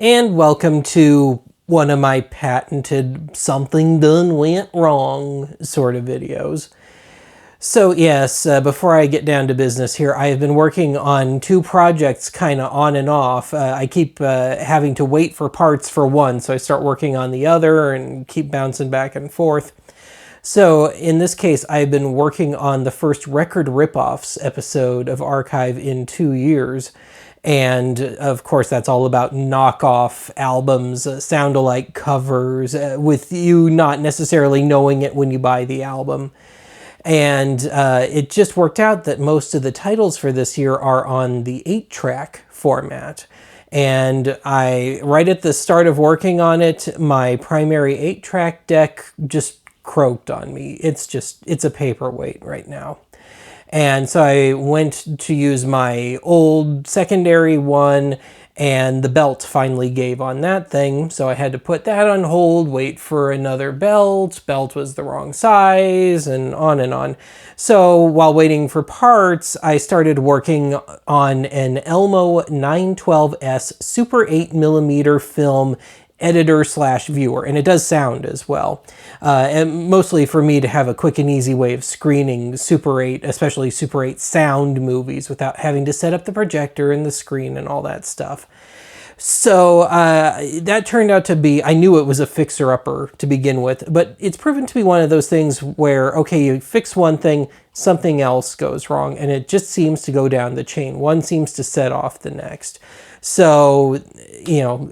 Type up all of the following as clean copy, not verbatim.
And welcome to one of my patented something done went wrong sort of videos. So yes, before I get down to business here, I have been working on two projects kind of on and off. I keep having to wait for parts for one, so I start working on the other and keep bouncing back and forth. So in this case, I've been working on the first Record Ripoffs episode of Archive in 2 years. And of course, that's all about knockoff albums, sound-alike covers, with you not necessarily knowing it when you buy the album. And it just worked out that most of the titles for this year are on the 8-track format. And right at the start of working on it, my primary 8-track deck just croaked on me. It's a paperweight right now. And so I went to use my old secondary one, and the belt finally gave on that thing. So I had to put that on hold, wait for another belt. Belt was the wrong size, and on and on. So while waiting for parts, I started working on an Elmo 912S Super 8mm film editor/viewer, and it does sound as well. And mostly for me to have a quick and easy way of screening Super 8, especially Super 8 sound movies, without having to set up the projector and the screen and all that stuff. So that turned out to be, I knew it was a fixer-upper to begin with, but it's proven to be one of those things where, okay, you fix one thing, something else goes wrong, and it just seems to go down the chain. One seems to set off the next. So,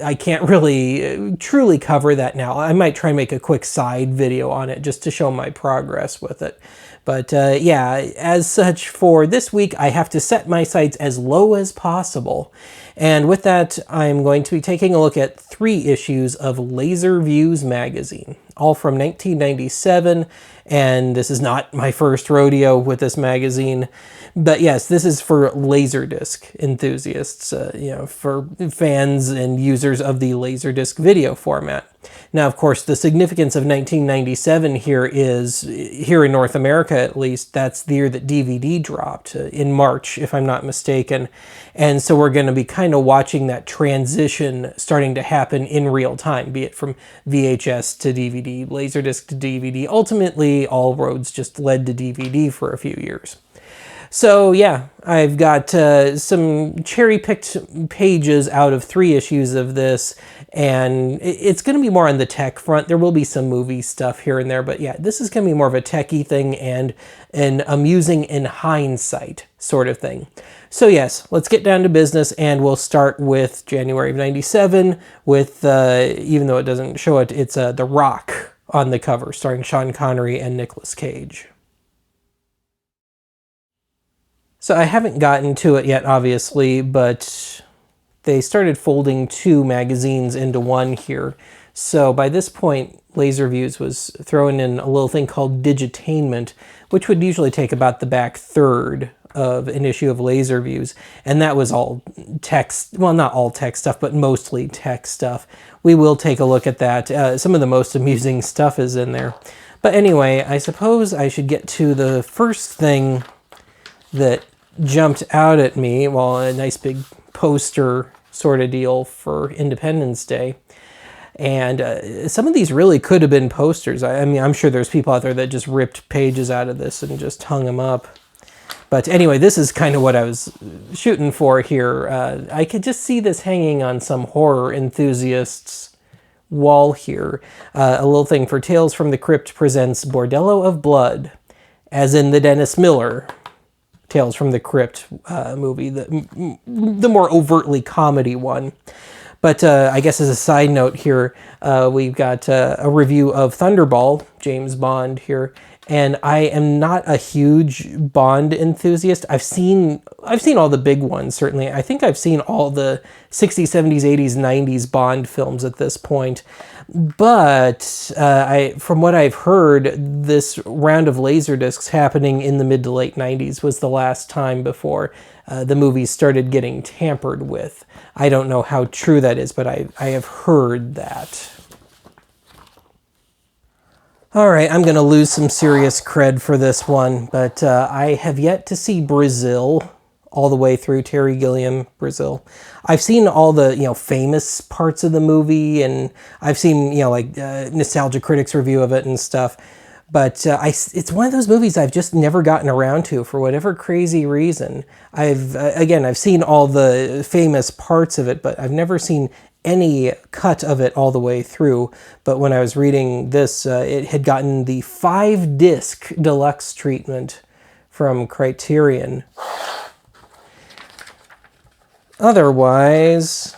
I can't really truly cover that now. I might try and make a quick side video on it just to show my progress with it. But yeah, as such, for this week, I have to set my sights as low as possible. And with that, I'm going to be taking a look at 3 issues of Laserviews magazine, all from 1997. And this is not my first rodeo with this magazine. But yes, this is for Laserdisc enthusiasts, for fans and users of the Laserdisc video format. Now, of course, the significance of 1997 here is, here in North America at least, that's the year that DVD dropped, in March, if I'm not mistaken. And so we're going to be kind of watching that transition starting to happen in real time, be it from VHS to DVD, Laserdisc to DVD. Ultimately, all roads just led to DVD for a few years. So yeah, I've got some cherry-picked pages out of 3 issues of this, and it's going to be more on the tech front. There will be some movie stuff here and there, but yeah, this is going to be more of a techie thing and an amusing in hindsight sort of thing. So yes, let's get down to business, and we'll start with January of 97 with, even though it doesn't show it, it's The Rock on the cover, starring Sean Connery and Nicolas Cage. So I haven't gotten to it yet, obviously, but they started folding 2 magazines into one here. So by this point, Laserviews was throwing in a little thing called Digitainment, which would usually take about the back third of an issue of Laserviews. And that was all text, well, not all tech stuff, but mostly tech stuff. We will take a look at that. Some of the most amusing stuff is in there. But anyway, I suppose I should get to the first thing that jumped out at me, well, a nice big poster sort of deal for Independence Day. And some of these really could have been posters. I mean, I'm sure there's people out there that just ripped pages out of this and just hung them up. But anyway, this is kind of what I was shooting for here. I could just see this hanging on some horror enthusiast's wall here. A little thing for Tales from the Crypt presents Bordello of Blood, as in the Dennis Miller Tales from the Crypt movie, the more overtly comedy one. But I guess as a side note here, we've got a review of Thunderball, James Bond here, and I am not a huge Bond enthusiast. I've seen all the big ones, certainly. I think I've seen all the 60s, 70s, 80s, 90s Bond films at this point. But from what I've heard, this round of Laserdiscs happening in the mid to late 90s was the last time before the movies started getting tampered with. I don't know how true that is, but I have heard that. All right, I'm going to lose some serious cred for this one, but I have yet to see Brazil all the way through. Terry Gilliam, Brazil. I've seen all the, famous parts of the movie, and I've seen, like Nostalgia Critic's review of it and stuff. But it's one of those movies I've just never gotten around to for whatever crazy reason. I've seen all the famous parts of it, but I've never seen any cut of it all the way through. But when I was reading this, it had gotten the 5-disc deluxe treatment from Criterion. Otherwise,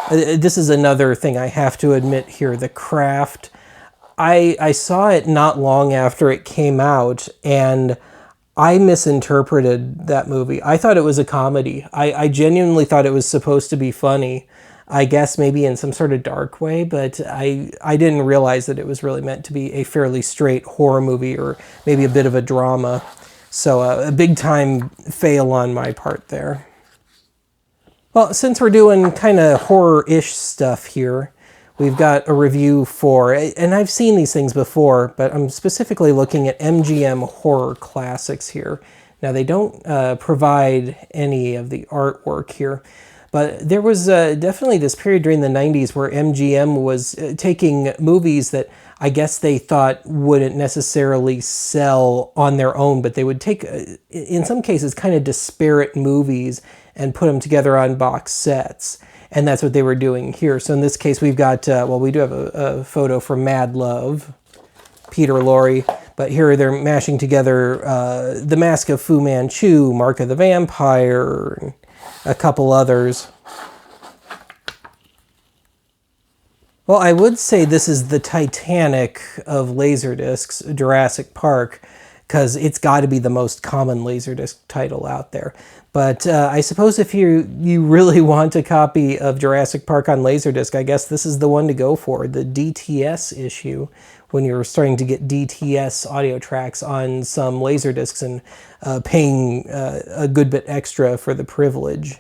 this is another thing I have to admit here, The Craft. I saw it not long after it came out, and I misinterpreted that movie. I thought it was a comedy. I genuinely thought it was supposed to be funny. I guess maybe in some sort of dark way, but I didn't realize that it was really meant to be a fairly straight horror movie, or maybe a bit of a drama. So a big time fail on my part there. Well, since we're doing kind of horror-ish stuff here, we've got a review for, and I've seen these things before, but I'm specifically looking at MGM Horror Classics here. Now, they don't provide any of the artwork here, but there was definitely this period during the 90s where MGM was taking movies that I guess they thought wouldn't necessarily sell on their own, but they would take, in some cases, kind of disparate movies and put them together on box sets. And that's what they were doing here. So in this case, we've got, we do have a photo from Mad Love, Peter Lorre. But here they're mashing together The Mask of Fu Manchu, Mark of the Vampire, and a couple others. Well, I would say this is the Titanic of Laserdiscs, Jurassic Park, because it's got to be the most common Laserdisc title out there. But I suppose if you really want a copy of Jurassic Park on Laserdisc, I guess this is the one to go for, the DTS issue, when you're starting to get DTS audio tracks on some Laserdiscs and paying a good bit extra for the privilege.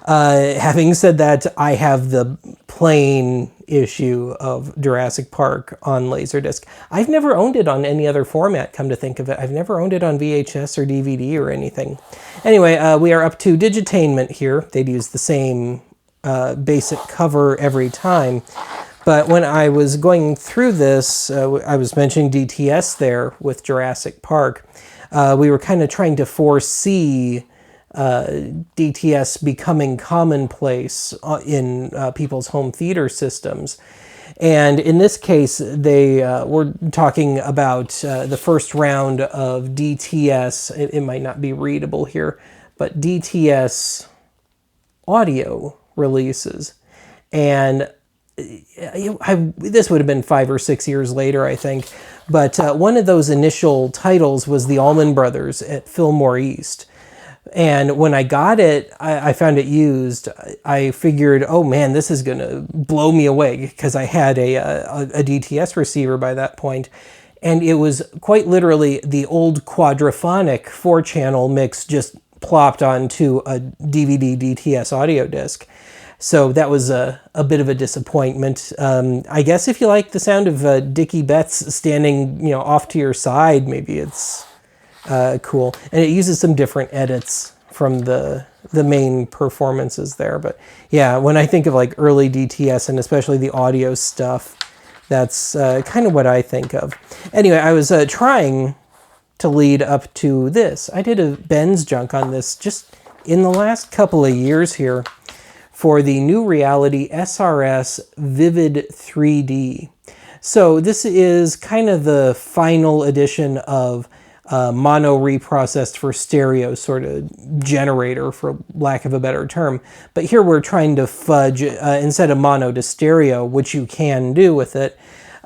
Having said that, I have the plain issue of Jurassic Park on Laserdisc. I've never owned it on any other format, come to think of it. I've never owned it on VHS or DVD or anything. Anyway, we are up to Digitainment here. They'd use the same basic cover every time. But when I was going through this, I was mentioning DTS there with Jurassic Park. We were kind of trying to foresee DTS becoming commonplace in people's home theater systems. And in this case, they were talking about the first round of DTS, it might not be readable here, but DTS audio releases. And this would have been 5 or 6 years later, I think. But one of those initial titles was the Allman Brothers at Fillmore East. And when I got it, I found it used. I figured, oh man, this is going to blow me away, because I had a DTS receiver by that point. And it was quite literally the old quadraphonic 4-channel mix just plopped onto a DVD DTS audio disc. So that was a bit of a disappointment. I guess if you like the sound of Dickie Betts standing, off to your side, maybe it's cool. And it uses some different edits from the main performances there. But yeah, when I think of like early DTS and especially the audio stuff, that's kind of what I think of. Anyway, I was trying to lead up to this. I did a Ben's junk on this just in the last couple of years here for the New Reality SRS Vivid 3D. So this is kind of the final edition of mono reprocessed for stereo sort of generator, for lack of a better term. But here we're trying to fudge, instead of mono to stereo, which you can do with it,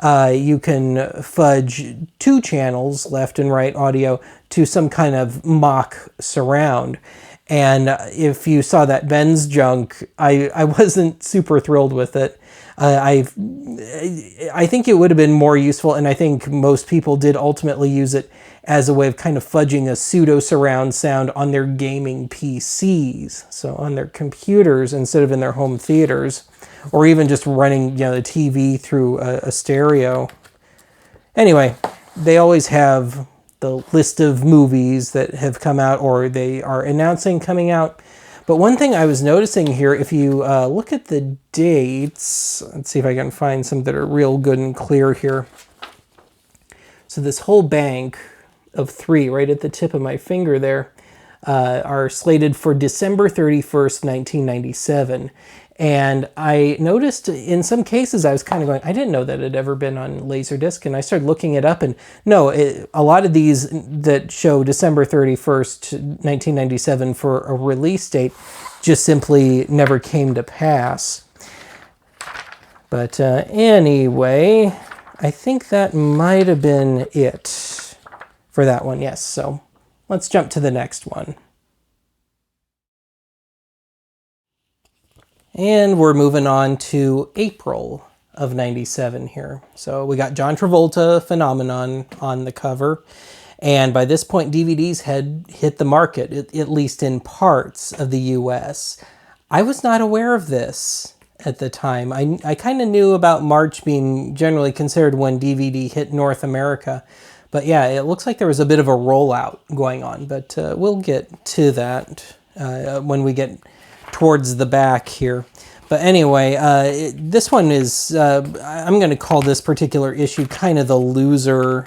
you can fudge 2 channels, left and right audio, to some kind of mock surround. And if you saw that Ben's junk, I wasn't super thrilled with it. I think it would have been more useful, and I think most people did ultimately use it as a way of kind of fudging a pseudo surround sound on their gaming PCs, so on their computers instead of in their home theaters, or even just running the TV through a stereo. Anyway, they always have the list of movies that have come out or they are announcing coming out. But one thing I was noticing here, if you look at the dates, let's see if I can find some that are real good and clear here. So this whole bank of 3 right at the tip of my finger there are slated for December 31st, 1997. And I noticed in some cases I was kind of going, I didn't know that it had ever been on Laserdisc, and I started looking it up, and no, a lot of these that show December 31st, 1997 for a release date just simply never came to pass. But anyway, I think that might have been it for that one, yes. So let's jump to the next one. And we're moving on to April of 97 here. So we got John Travolta, Phenomenon on the cover. And by this point, DVDs had hit the market, at least in parts of the US. I was not aware of this at the time. I kind of knew about March being generally considered when DVD hit North America. But yeah, it looks like there was a bit of a rollout going on. But we'll get to that when we get towards the back here. But anyway, this one is, I'm going to call this particular issue kind of the loser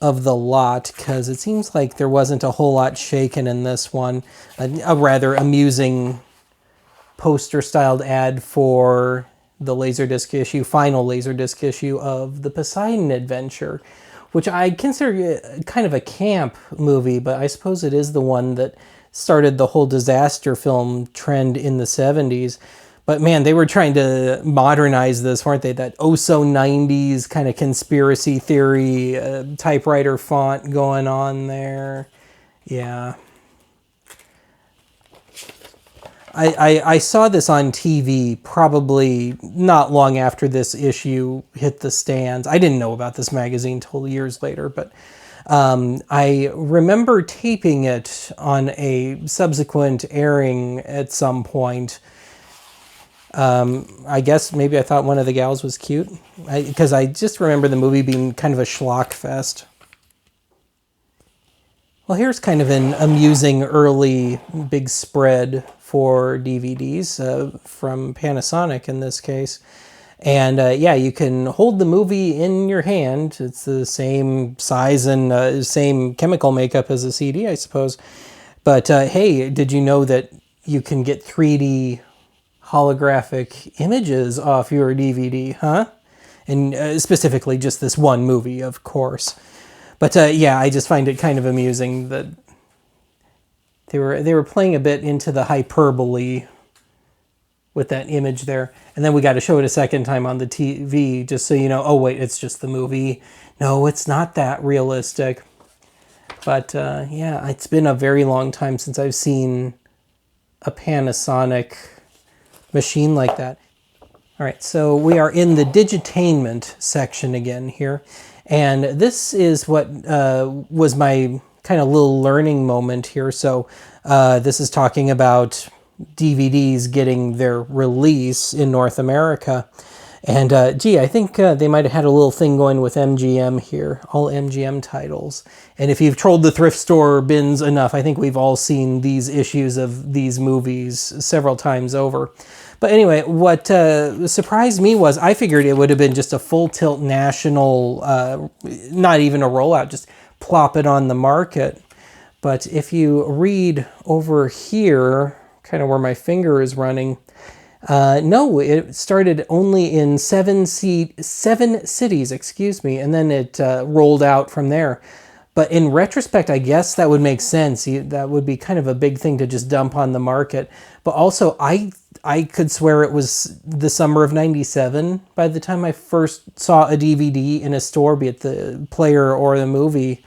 of the lot, because it seems like there wasn't a whole lot shaken in this one. A rather amusing poster-styled ad for the Laserdisc issue, final Laserdisc issue of the Poseidon Adventure, which I consider kind of a camp movie, but I suppose it is the one that started the whole disaster film trend in the 70s. But man, they were trying to modernize this, weren't they? That oh-so 90s kind of conspiracy theory typewriter font going on there. Yeah. I saw this on TV probably not long after this issue hit the stands. I didn't know about this magazine till years later, but I remember taping it on a subsequent airing at some point. I guess maybe I thought one of the gals was cute, because I just remember the movie being kind of a schlock fest. Well, here's kind of an amusing early big spread for DVDs from Panasonic in this case. And yeah, you can hold the movie in your hand. It's the same size and same chemical makeup as a CD, I suppose. But hey, did you know that you can get 3D holographic images off your DVD, huh? And specifically just this one movie, of course. But yeah, I just find it kind of amusing that they were playing a bit into the hyperbole with that image there. And then we got to show it a second time on the TV just so you know, oh wait, it's just the movie. No, it's not that realistic. But yeah, it's been a very long time since I've seen a Panasonic machine like that. All right, so we are in the digitainment section again here. And this is what was my kind of little learning moment here. So this is talking about DVDs getting their release in North America. And gee, I think they might have had a little thing going with MGM here, all MGM titles. And if you've trolled the thrift store bins enough, I think we've all seen these issues of these movies several times over. But anyway, what surprised me was I figured it would have been just a full tilt national, not even a rollout, just plop it on the market. But if you read over here, kind of where my finger is running, no, it started only in seven cities, excuse me, and then it rolled out from there. But in retrospect, I guess that would make sense. That would be kind of a big thing to just dump on the market. But also, I could swear it was the summer of 97 by the time I first saw a DVD in a store, be it the player or the movie.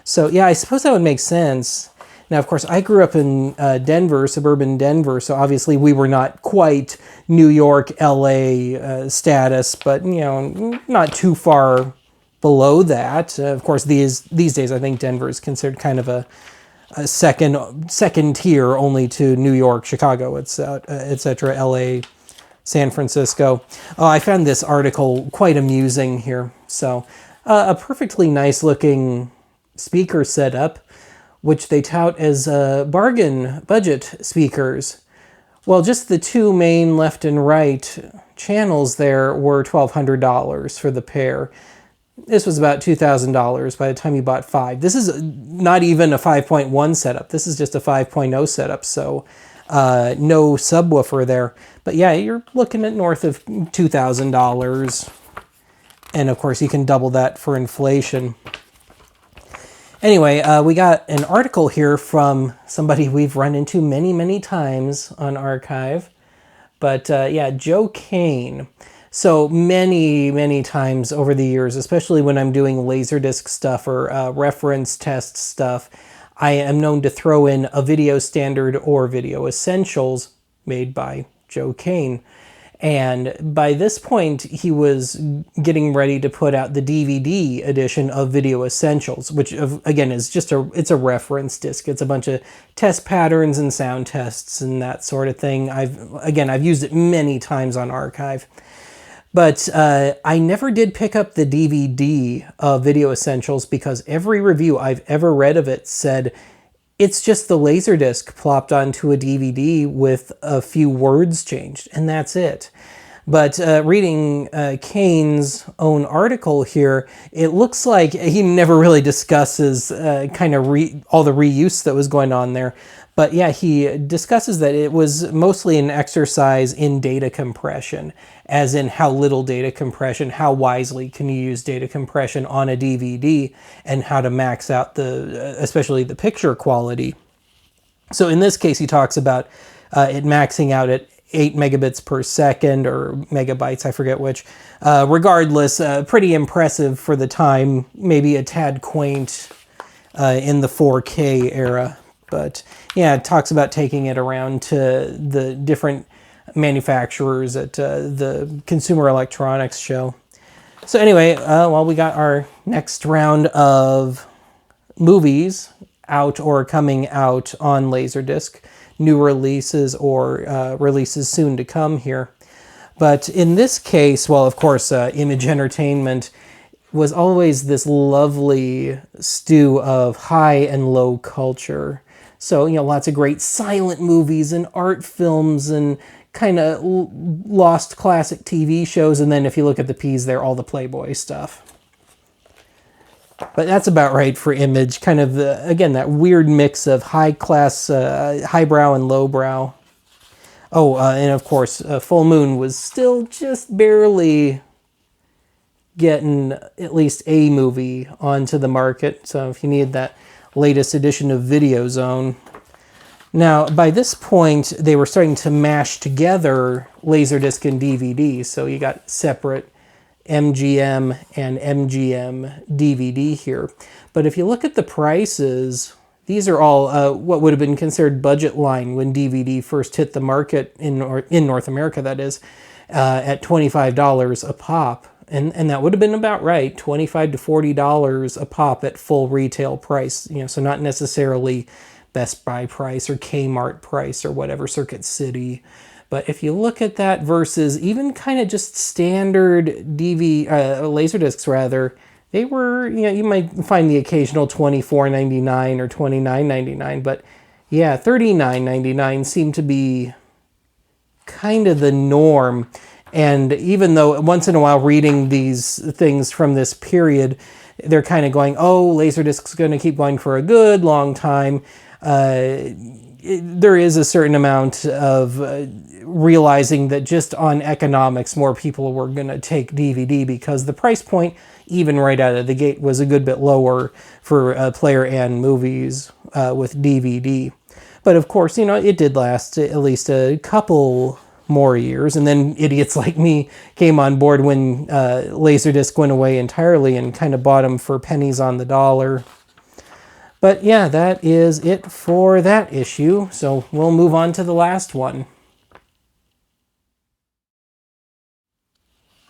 So yeah, I suppose that would make sense. Now, of course, I grew up in Denver, suburban Denver, so obviously we were not quite New York, LA status, but, you know, not too far below that. Of course, these days, I think Denver is considered kind of a second tier only to New York, Chicago, etc., LA, San Francisco. Oh, I found this article quite amusing here. So A perfectly nice looking speaker setup, which they tout as bargain budget speakers. Well, just the two main left and right channels there were $1,200 for the pair. This was about $2,000 by the time you bought 5. This is not even a 5.1 setup. This is just a 5.0 setup, so no subwoofer there. But yeah, you're looking at north of $2,000. And of course, you can double that for inflation. Anyway, we got an article here from somebody we've run into many, many times on Archive. But yeah, Joe Kane. So many, many times over the years, especially when I'm doing Laserdisc stuff or reference test stuff, I am known to throw in a video standard or video essentials made by Joe Kane. And by this point, he was getting ready to put out the DVD edition of Video Essentials, which again is just it's a reference disc. It's a bunch of test patterns and sound tests and that sort of thing. I've used it many times on Archive. But I never did pick up the DVD of Video Essentials because every review I've ever read of it said it's just the Laserdisc plopped onto a DVD with a few words changed, and that's it. But reading Kane's own article here, it looks like he never really discusses kind of all the reuse that was going on there. But yeah, he discusses that it was mostly an exercise in data compression, as in how little data compression, how wisely can you use data compression on a DVD, and how to max out especially the picture quality. So in this case, he talks about it maxing out at 8 megabits per second, or megabytes, I forget which. Regardless, pretty impressive for the time, maybe a tad quaint in the 4K era. But yeah, it talks about taking it around to the different manufacturers at the Consumer Electronics Show. So anyway, well, we got our next round of movies out or coming out on Laserdisc, new releases or releases soon to come here. But in this case, well, of course, Image Entertainment was always this lovely stew of high and low culture. So, you know, lots of great silent movies and art films and kind of lost classic TV shows. And then if you look at the P's there, all the Playboy stuff. But that's about right for Image. Kind of, again, that weird mix of high class, highbrow and lowbrow. Oh, and of course, Full Moon was still just barely getting at least a movie onto the market. So if you need that latest edition of Video Zone. Now, by this point, they were starting to mash together Laserdisc and DVD, so you got separate MGM and MGM DVD here. But if you look at the prices, these are all what would have been considered budget line when DVD first hit the market in North America, that is, at $25 a pop. And that would have been about right, $25 to $40 a pop at full retail price. You know, so not necessarily Best Buy price or Kmart price or whatever, Circuit City. But if you look at that versus even kind of just standard Laserdiscs rather, they were, you know, you might find the occasional $24.99 or $29.99, but yeah, $39.99 seemed to be kind of the norm. And even though once in a while reading these things from this period, they're kind of going, oh, Laserdisc's going to keep going for a good long time. There is a certain amount of realizing that just on economics, more people were going to take DVD because the price point, even right out of the gate, was a good bit lower for player and movies with DVD. But of course, you know, it did last at least a couple more years, and then idiots like me came on board when Laserdisc went away entirely and kind of bought them for pennies on the dollar. But yeah, that is it for that issue, so we'll move on to the last one.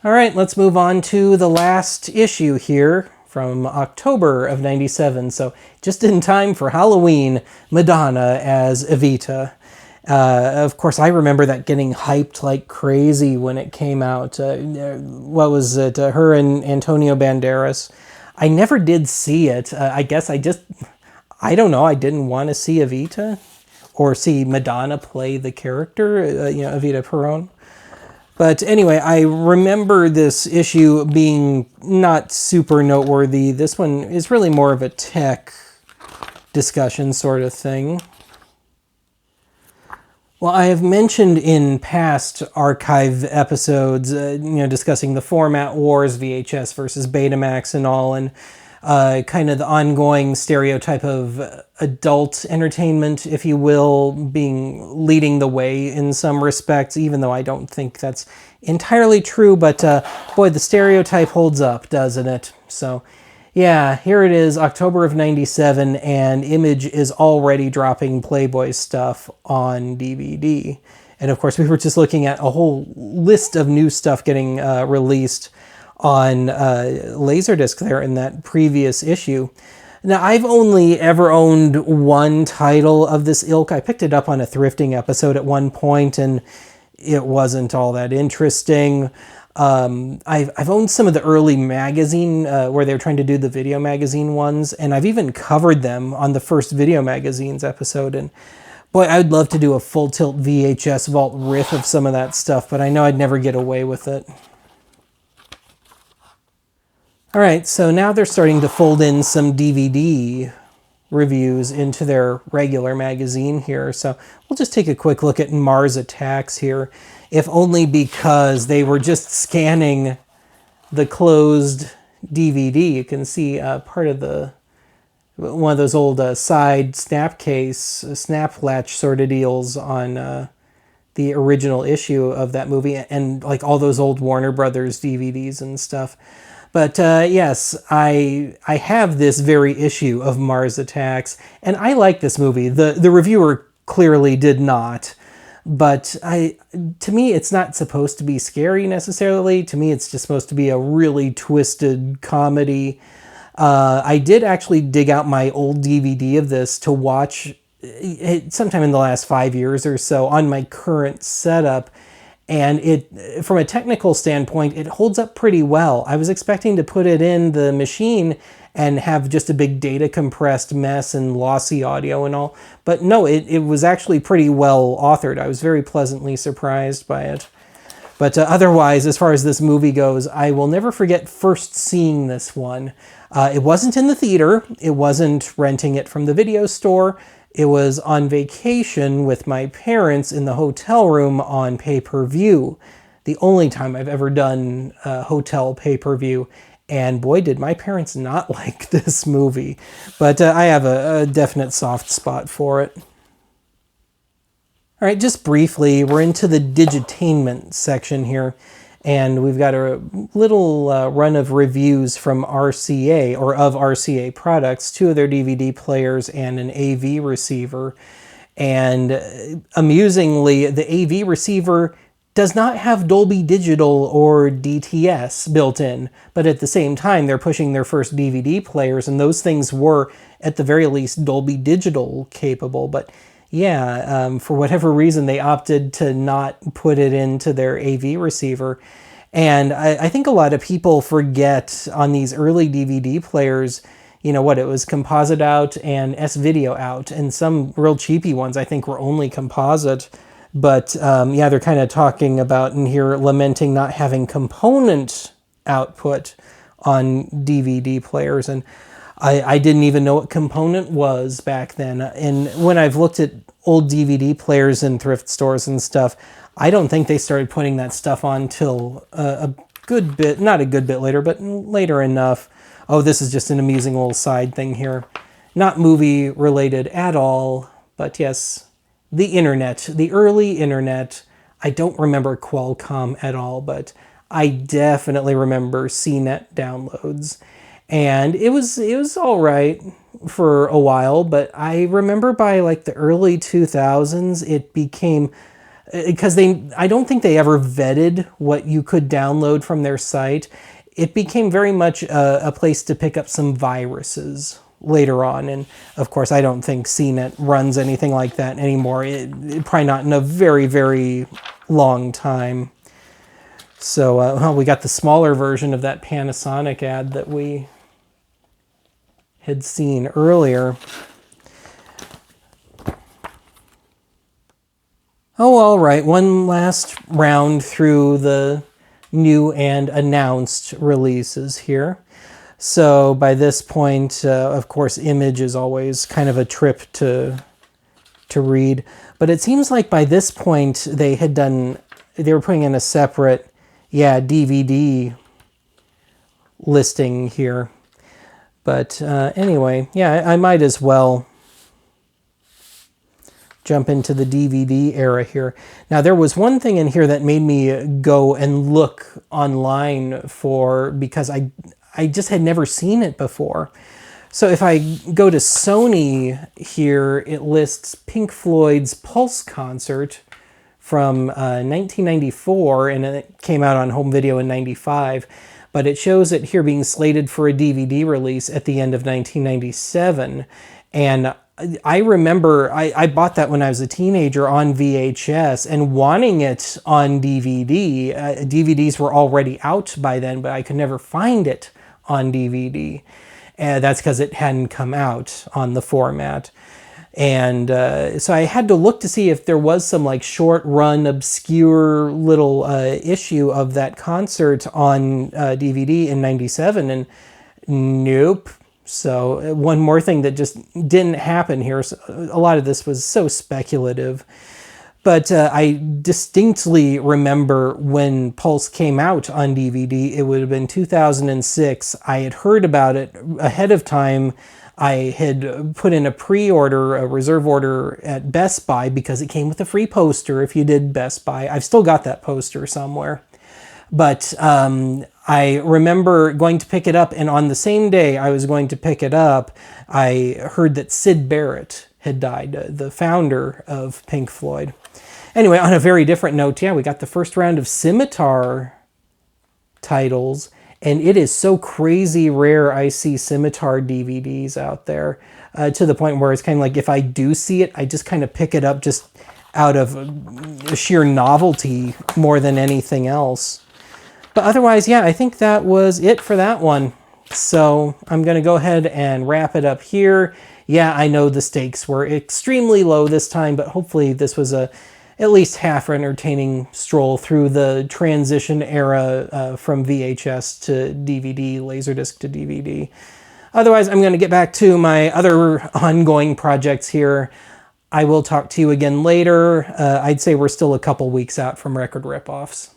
All right, let's move on to the last issue here from October of '97, so just in time for Halloween, Madonna as Evita. Of course, I remember that getting hyped like crazy when it came out. What was it? Her and Antonio Banderas. I never did see it. I guess I don't know. I didn't want to see Evita or see Madonna play the character, Evita Peron. But anyway, I remember this issue being not super noteworthy. This one is really more of a tech discussion sort of thing. Well, I have mentioned in past archive episodes, discussing the format wars, VHS versus Betamax and all, and kind of the ongoing stereotype of adult entertainment, if you will, leading the way in some respects, even though I don't think that's entirely true. But boy, the stereotype holds up, doesn't it? So yeah, here it is, October of 97, and Image is already dropping Playboy stuff on DVD. And of course, we were just looking at a whole list of new stuff getting released on Laserdisc there in that previous issue. Now, I've only ever owned one title of this ilk. I picked it up on a thrifting episode at one point, and it wasn't all that interesting. I've owned some of the early magazine where they were trying to do the video magazine ones, and I've even covered them on the first video magazines episode. And boy, I'd love to do a full tilt VHS vault riff of some of that stuff, but I know I'd never get away with it. All right, so now they're starting to fold in some DVD reviews into their regular magazine here. So we'll just take a quick look at Mars Attacks here, if only because they were just scanning the closed DVD. You can see part of one of those old side snap case, snap latch sort of deals on the original issue of that movie, and like all those old Warner Brothers DVDs and stuff. But yes, I have this very issue of Mars Attacks, and I like this movie. The reviewer clearly did not, but to me, it's not supposed to be scary necessarily. To me, it's just supposed to be a really twisted comedy. I did actually dig out my old DVD of this to watch it sometime in the last 5 years or so on my current setup. And from a technical standpoint, it holds up pretty well. I was expecting to put it in the machine and have just a big data compressed mess and lossy audio and all. But no, it was actually pretty well authored. I was very pleasantly surprised by it. But otherwise, as far as this movie goes, I will never forget first seeing this one. It wasn't in the theater. It wasn't renting it from the video store. It was on vacation with my parents in the hotel room on pay-per-view. The only time I've ever done hotel pay-per-view. And boy, did my parents not like this movie. But I have a definite soft spot for it. All right, just briefly, we're into the digitainment section here. And we've got a little run of reviews from RCA, or of RCA products, 2 of their DVD players and an AV receiver. And amusingly, the AV receiver does not have Dolby Digital or DTS built in, but at the same time, they're pushing their first DVD players, and those things were, at the very least, Dolby Digital capable. But yeah, for whatever reason, they opted to not put it into their AV receiver. And I think a lot of people forget on these early DVD players, it was composite out and S-video out. And some real cheapy ones, I think, were only composite. But yeah, they're kind of talking about in here, lamenting not having component output on DVD players. And I didn't even know what component was back then. And when I've looked at old DVD players in thrift stores and stuff, I don't think they started putting that stuff on till a good bit, not a good bit later, but later enough. Oh, this is just an amusing little side thing here. Not movie related at all, but yes, the internet, the early internet. I don't remember Qualcomm at all, but I definitely remember CNET downloads. And it was all right for a while, but I remember by like the early 2000s, it became, because I don't think they ever vetted what you could download from their site. It became very much a place to pick up some viruses, later on. And of course, I don't think CNET runs anything like that anymore. Probably not in a very, very long time. So, well, we got the smaller version of that Panasonic ad that we had seen earlier. Oh, all right. One last round through the new and announced releases here. So by this point, of course, image is always kind of a trip to read. But it seems like by this point they were putting in a separate, DVD listing here. But anyway, I might as well jump into the DVD era here. Now, there was one thing in here that made me go and look online because I just had never seen it before. So if I go to Sony here, it lists Pink Floyd's Pulse concert from 1994, and it came out on home video in 95. But it shows it here being slated for a DVD release at the end of 1997. And I remember I bought that when I was a teenager on VHS and wanting it on DVD. DVDs were already out by then, but I could never find it on DVD. And that's because it hadn't come out on the format. And so I had to look to see if there was some like short run, obscure little issue of that concert on DVD in 97. And nope. So one more thing that just didn't happen here. So a lot of this was so speculative. But I distinctly remember when Pulse came out on DVD, it would have been 2006. I had heard about it ahead of time. I had put in a pre-order, a reserve order at Best Buy because it came with a free poster if you did Best Buy. I've still got that poster somewhere. But I remember going to pick it up, and on the same day I was going to pick it up, I heard that Syd Barrett had died, the founder of Pink Floyd. Anyway, on a very different note, we got the first round of Scimitar titles, and it is so crazy rare I see Scimitar DVDs out there, to the point where it's kind of like if I do see it, I just kind of pick it up just out of sheer novelty more than anything else. But otherwise, I think that was it for that one. So I'm going to go ahead and wrap it up here. I know the stakes were extremely low this time, but hopefully this was at least half entertaining stroll through the transition era from VHS to DVD, Laserdisc to DVD. Otherwise, I'm going to get back to my other ongoing projects here. I will talk to you again later. I'd say we're still a couple weeks out from record ripoffs.